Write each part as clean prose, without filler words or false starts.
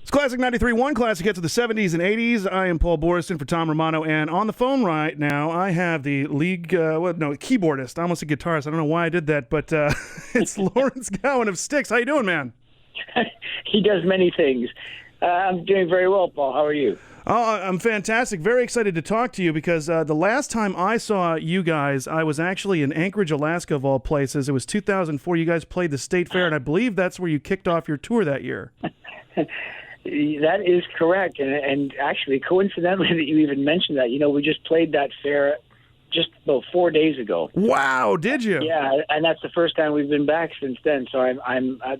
It's Classic 93.1, classic hits of the 70s and 80s. I am Paul Boris in for Tom Romano, and on the phone right now, I have the keyboardist. I almost said guitarist. I don't know why I did that, but it's Lawrence Gowan of Styx. How you doing, man? He does many things. I'm doing very well, Paul. How are you? Oh, I'm fantastic. Very excited to talk to you because the last time I saw you guys, I was actually in Anchorage, Alaska, of all places. It was 2004. You guys played the State Fair, and I believe that's where you kicked off your tour that year. That is correct. And actually, coincidentally, that you even mentioned that, we just played that fair just about 4 days ago. Wow, did you? Yeah, and that's the first time we've been back since then. So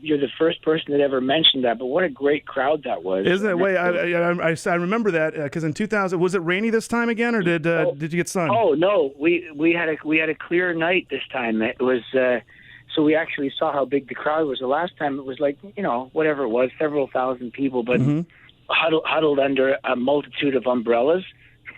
you're the first person that ever mentioned that. But what a great crowd that was! Isn't it? Wait, I remember that because in 2000, was it rainy this time again, or did you get sun? Oh no, we had a clear night this time. It was. So we actually saw how big the crowd was. The last time it was like, whatever it was, several thousand people, but huddled under a multitude of umbrellas.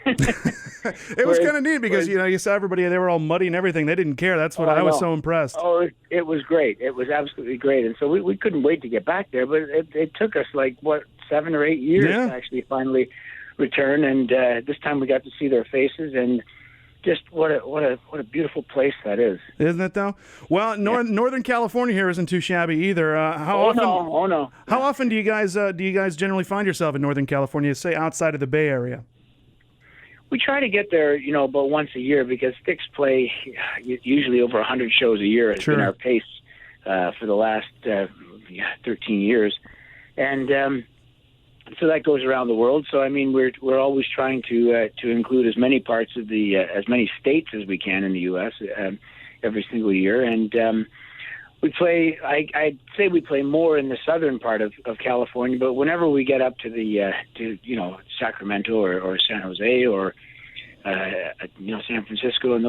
It was kind of neat because, you saw everybody, they were all muddy and everything. They didn't care. That's what I was so impressed. Oh, it was great. It was absolutely great. And so we couldn't wait to get back there, but it took us 7 or 8 years to actually finally return. And this time we got to see their faces, and just what a beautiful place that is. Isn't it, though? Well, Northern California here isn't too shabby either. How often do you guys generally find yourself in Northern California, say outside of the Bay Area? We try to get there, about once a year because Styx play usually over 100 shows a year has been our pace for the last 13 years, and so that goes around the world. So I mean, we're always trying to include as many parts of as many states as we can in the U.S. Every single year, and we play. I'd say we play more in the southern part of California, but whenever we get up to the Sacramento or San Jose or San Francisco and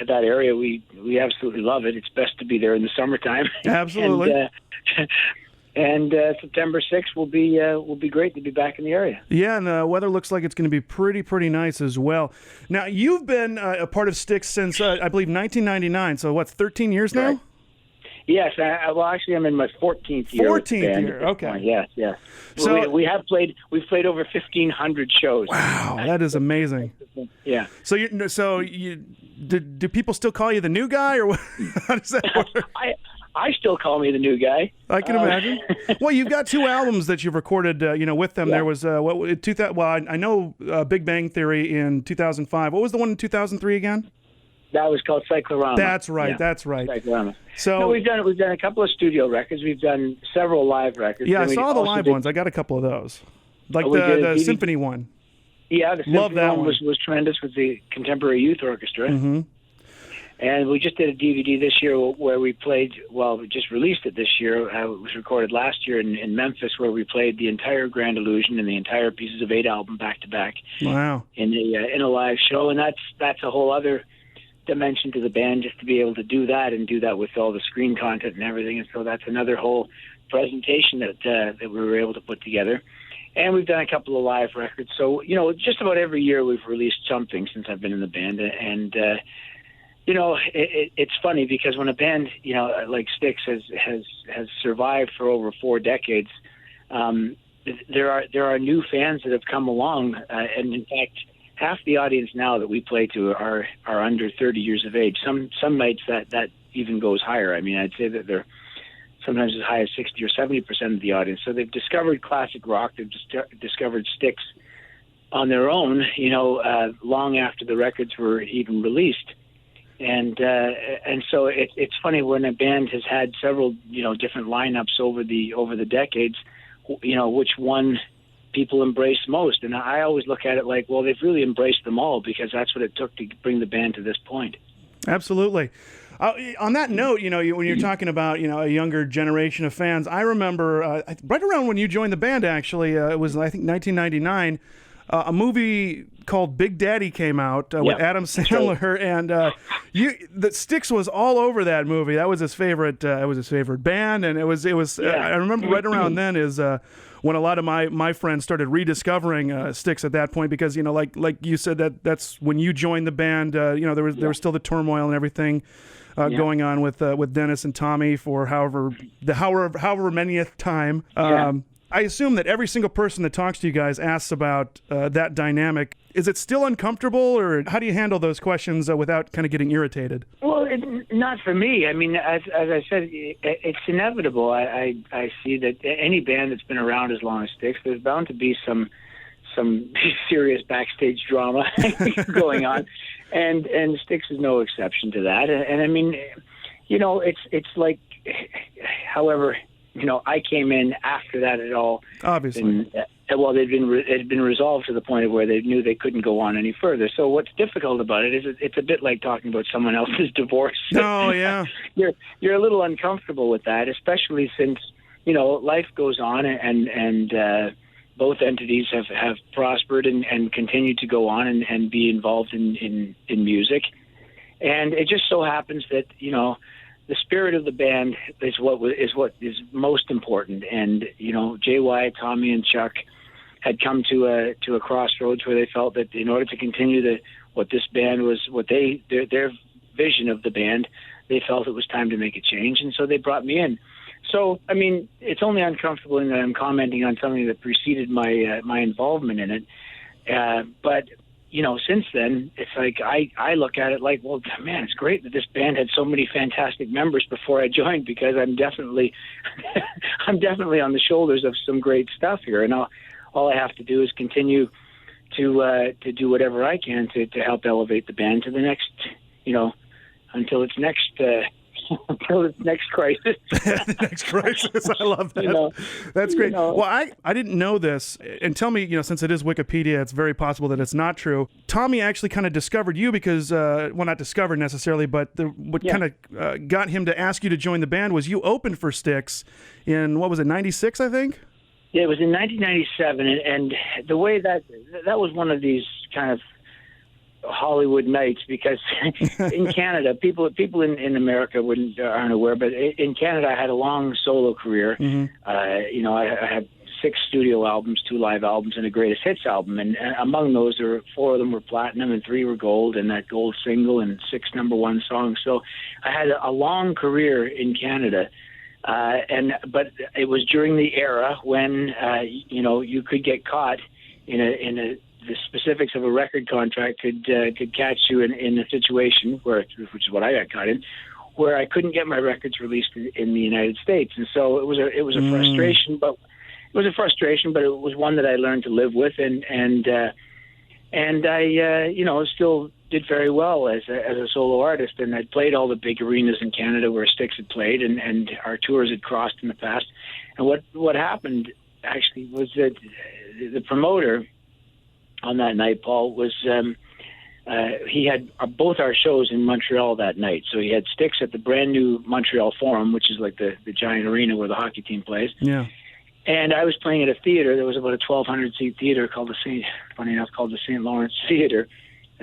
that area, we absolutely love it. It's best to be there in the summertime. Absolutely. And September 6th will be great to be back in the area. Yeah, and the weather looks like it's going to be pretty nice as well. Now, you've been a part of Styx since, I believe, 1999. So, 13 years now? Right. Yes. Actually, I'm in my 14th year. 14th year, okay. Yes. So we've played over 1,500 shows. Wow, that is amazing. Yeah. So do people still call you the new guy, or what? How does that work? I still call me the new guy. I can imagine. Well, you've got 2 albums that you've recorded, with them. Yeah. There was I know Big Bang Theory in 2005. What was the one in 2003 again? That was called Cyclorama. That's right. Yeah. That's right. Cyclorama. So we've done a couple of studio records. We've done several live records. Yeah, I saw the live ones. I got a couple of those, like the symphony one. Yeah, the symphony one was tremendous with the Contemporary Youth Orchestra. Mm-hmm. And we just did a DVD this year where we played. Well, we just released it this year. It was recorded last year in Memphis, where we played the entire Grand Illusion and the entire Pieces of 8 album back to back. Wow! In a live show, and that's a whole other dimension to the band, just to be able to do that and do that with all the screen content and everything. And so that's another whole presentation that we were able to put together. And we've done a couple of live records. So just about every year we've released something since I've been in the band. And it's funny because when a band like Styx has survived for over 4 decades, there are new fans that have come along, and in fact, half the audience now that we play to are under 30 years of age. Some nights that even goes higher. I mean, I'd say that they're sometimes as high as 60 or 70% of the audience. So they've discovered classic rock. They've discovered Styx on their own, long after the records were even released. And so it's funny when a band has had several different lineups over the decades, which one people embrace most. And I always look at it like, well, they've really embraced them all because that's what it took to bring the band to this point. Absolutely. On that note, when you're talking about, a younger generation of fans, I remember right around when you joined the band, actually, it was, I think, 1999, a movie called Big Daddy came out with Adam Sandler, and the Styx was all over that movie. That was his favorite. It was his favorite band, and it was. I remember right around then is when a lot of my friends started rediscovering Styx at that point, because like you said, that's when you joined the band. There was still the turmoil and everything going on with Dennis and Tommy for however many time. I assume that every single person that talks to you guys asks about that dynamic. Is it still uncomfortable, or how do you handle those questions without kind of getting irritated? Well, not for me. I mean, as I said, it's inevitable. I see that any band that's been around as long as Styx, there's bound to be some serious backstage drama going on, and Styx is no exception to that. And I mean, it's like, however, I came in after that at all. Obviously. Well, it had been resolved to the point of where they knew they couldn't go on any further. So what's difficult about it is it's a bit like talking about someone else's divorce. Oh, yeah. You're a little uncomfortable with that, especially since, life goes on and both entities have prospered and continue to go on and be involved in music. And it just so happens that, the spirit of the band is what is most important. And, JY, Tommy, and Chuck had come to a crossroads where they felt that in order to continue what this band was, their vision of the band, they felt it was time to make a change, and so they brought me in. So, I mean, it's only uncomfortable in that I'm commenting on something that preceded my involvement in it. But since then, it's like I look at it like, well, man, it's great that this band had so many fantastic members before I joined, because I'm definitely on the shoulders of some great stuff here, and all I have to do is continue to do whatever I can to help elevate the band to the next, until its next crisis. The next crisis. I love that. That's great. Well, I didn't know this, and tell me, since it is Wikipedia, it's very possible that it's not true. Tommy actually kind of discovered you because, well, not discovered necessarily, but what kind of got him to ask you to join the band was you opened for Styx in, what was it, 96, I think? Yeah, it was in 1997, and the way that was one of these kind of Hollywood nights, because in Canada, people in America aren't aware, but in Canada, I had a long solo career. Mm-hmm. I had 6 studio albums, 2 live albums, and a greatest hits album, and among those, 4 of them were platinum, and 3 were gold, and that gold single, and 6 #1 songs. So I had a long career in Canada. But it was during the era when you could get caught the specifics of a record contract could catch you in a situation which is what I got caught in, where I couldn't get my records released in the United States, and so it was a frustration, but it was one that I learned to live with, and I still did very well as a solo artist, and I'd played all the big arenas in Canada where Styx had played, and our tours had crossed in the past. And what happened actually was that the promoter on that night, Paul, was he had both our shows in Montreal that night. So he had Styx at the brand new Montreal Forum, which is like the giant arena where the hockey team plays. Yeah. And I was playing at a theater. There was about a 1,200-seat theater called the St. Lawrence Theater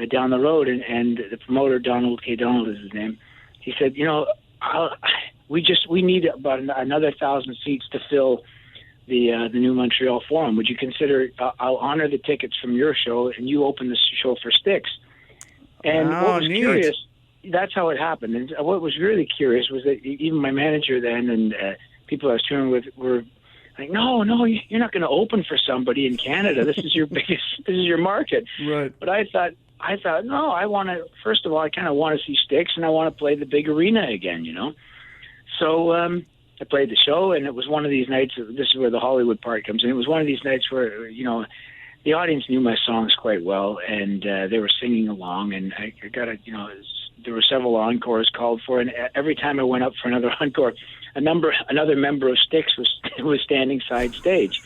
down the road. And the promoter, Donald K. Donald is his name, he said, we need about another 1,000 seats to fill the new Montreal Forum. Would you consider, I'll honor the tickets from your show, and you open the show for Styx. And what was curious, that's how it happened. And what was really curious was that even my manager then and people I was touring with were like, no, you're not going to open for somebody in Canada. This is this is your market. Right. But I thought, no, first of all, I kind of want to see Styx, and I want to play the big arena again, So I played the show, and it was one of these nights, this is where the Hollywood part comes in. It was one of these nights where, the audience knew my songs quite well, and they were singing along, and I got there were several encores called for, and every time I went up for another encore, another member of Styx was standing side stage.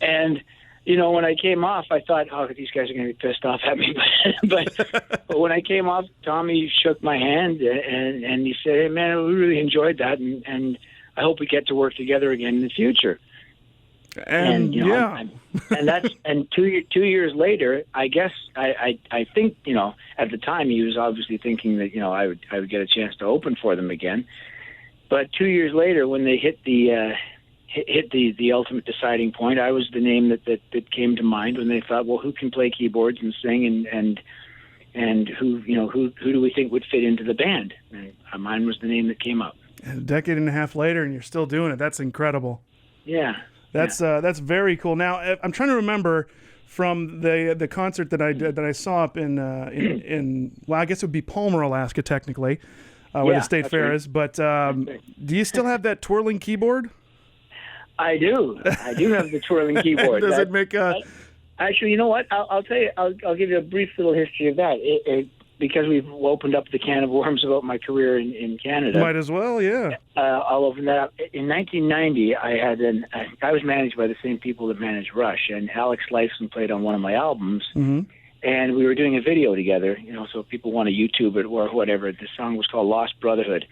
And when I came off, I thought, oh, these guys are going to be pissed off at me. But when I came off, Tommy shook my hand and he said, hey, man, we really enjoyed that, and I hope we get to work together again in the future. And and 2 years later, I guess I think at the time he was obviously thinking that I would get a chance to open for them again. But 2 years later, when they hit the ultimate deciding point, I was the name that came to mind when they thought, well, who can play keyboards and sing, and who do we think would fit into the band? And mine was the name that came up. And a decade and a half later, and you're still doing it. That's incredible. Yeah. That's very cool. Now I'm trying to remember from the concert that I saw up in well, I guess it would be Palmer, Alaska, technically, where the state fair is. But do you still have that twirling keyboard? I do. I do have the twirling keyboard. Does it make a... Actually, you know what? I'll tell you. I'll give you a brief little history of that. Because we've opened up the can of worms about my career in Canada. Might as well, yeah. I'll open that up. In 1990, I was managed by the same people that managed Rush, and Alex Lifeson played on one of my albums, and we were doing a video together. So if people want to YouTube it or whatever. The song was called "Lost Brotherhood,"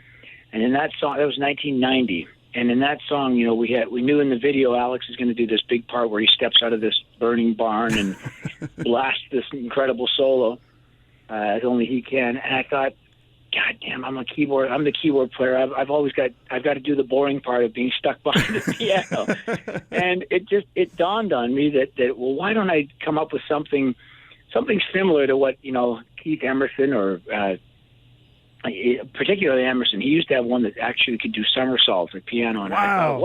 and in that song, that was 1990. And in that song, we knew in the video Alex is going to do this big part where he steps out of this burning barn and blasts this incredible solo. As only he can. And I thought, God damn, I'm the keyboard player. I've got to do the boring part of being stuck behind the piano. And it dawned on me that well, why don't I come up with something similar to what, Keith Emerson or particularly Emerson, he used to have one that actually could do somersaults like piano. And I thought,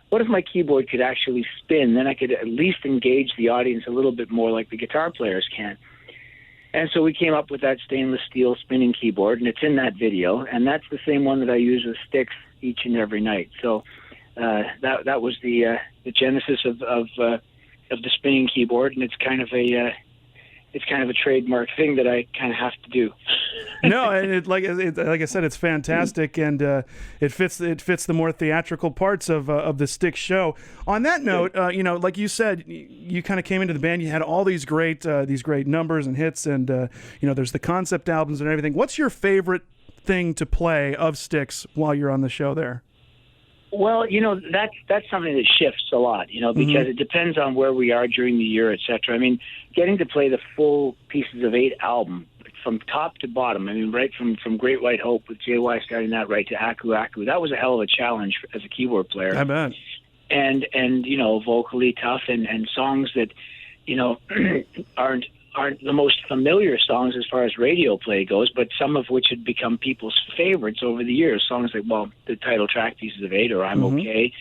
what if my keyboard could actually spin? Then I could at least engage the audience a little bit more like the guitar players can. And so we came up with that stainless steel spinning keyboard, and it's in that video, and that's the same one that I use with Styx each and every night. So that was the genesis of the spinning keyboard, and it's kind of a trademark thing that I kind of have to do. No, and like I said, it's fantastic, and it fits the more theatrical parts of the Styx show. On that note, like you said, you kind of came into the band. You had all these great numbers and hits, and there's the concept albums and everything. What's your favorite thing to play of Styx while you're on the show there? Well, that's something that shifts a lot, because it depends on where we are during the year, et cetera. I mean, getting to play the full Pieces of 8 album from top to bottom, I mean, right from Great White Hope with JY starting that right to Aku Aku, that was a hell of a challenge as a keyboard player. I bet. And vocally tough and songs that, aren't the most familiar songs as far as radio play goes, but some of which had become people's favorites over the years. Songs like, the title track, Pieces of 8, or I'm Okay.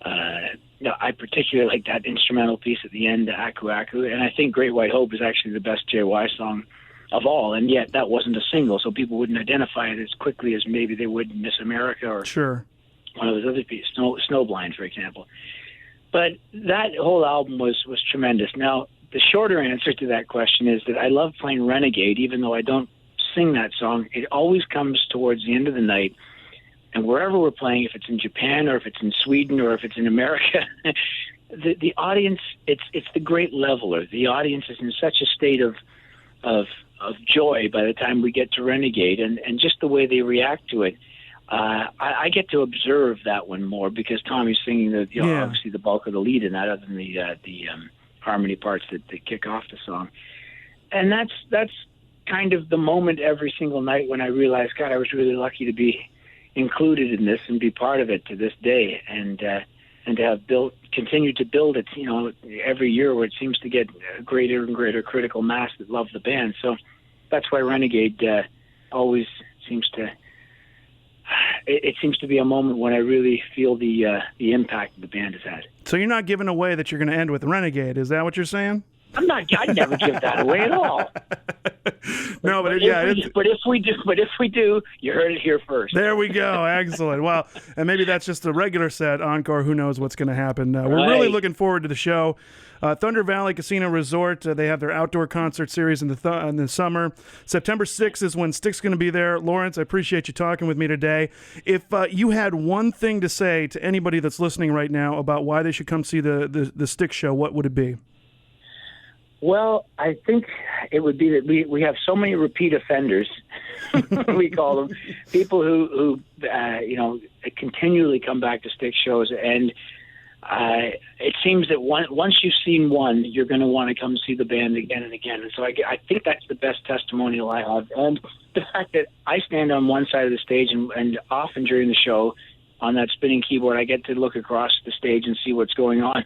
I particularly like that instrumental piece at the end, Aku Aku, and I think Great White Hope is actually the best JY song of all, and yet that wasn't a single, so people wouldn't identify it as quickly as maybe they would in Miss America or one of those other pieces, Snowblind, for example. But that whole album was tremendous. Now, the shorter answer to that question is that I love playing Renegade, even though I don't sing that song. It always comes towards the end of the night, and wherever we're playing, if it's in Japan or if it's in Sweden or if it's in America, the audience, it's the great leveler. The audience is in such a state of joy by the time we get to Renegade, and just the way they react to it. I get to observe that one more because Tommy's singing obviously the bulk of the lead in that, other than the harmony parts that kick off the song. And that's kind of the moment every single night when I realize, God, I was really lucky to be included in this and be part of it to this day, and to have continued to build it, every year, where it seems to get a greater and greater critical mass that love the band. So that's why Renegade always seems to. It seems to be a moment when I really feel the impact the band has had. So you're not giving away that you're going to end with Renegade, is that what you're saying? I'd never give that away at all. No, but if we do, you heard it here first. There we go. Excellent. Well, and maybe that's just a regular set encore. Who knows what's going to happen? We're really looking forward to the show. Thunder Valley Casino Resort. They have their outdoor concert series in the summer. September 6th is when Styx going to be there. Lawrence, I appreciate you talking with me today. If you had one thing to say to anybody that's listening right now about why they should come see the Styx show, what would it be? Well, I think it would be that we have so many repeat offenders, we call them, people who continually come back to Styx shows, and it seems that once you've seen one, you're going to want to come see the band again and again. And so I think that's the best testimonial I have. And the fact that I stand on one side of the stage, and often during the show on that spinning keyboard, I get to look across the stage and see what's going on.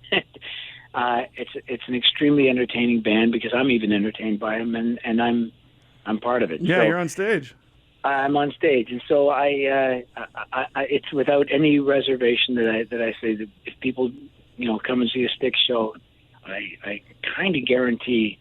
It's an extremely entertaining band because I'm even entertained by them, and I'm part of it. Yeah, so you're on stage. I'm on stage, and so I it's without any reservation that I say that if people come and see a Styx show, I kind of guarantee,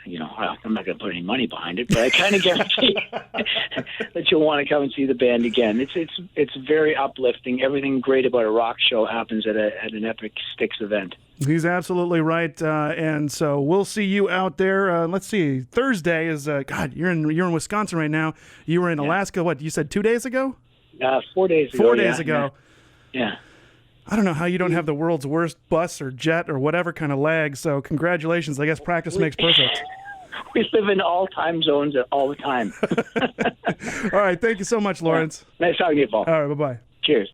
well, I'm not going to put any money behind it, but I kind of guarantee that you'll want to come and see the band again. It's very uplifting. Everything great about a rock show happens at an epic Styx event. He's absolutely right, and so we'll see you out there. Let's see, Thursday is God. You're in Wisconsin right now. You were in Alaska. What you said 2 days ago? 4 days ago. 4 days ago. Yeah. I don't know how you don't have the world's worst bus or jet or whatever kind of lag. So congratulations. I guess practice makes perfect. We live in all time zones all the time. All right. Thank you so much, Lawrence. Nice talking to you, Paul. All right. Bye-bye. Cheers.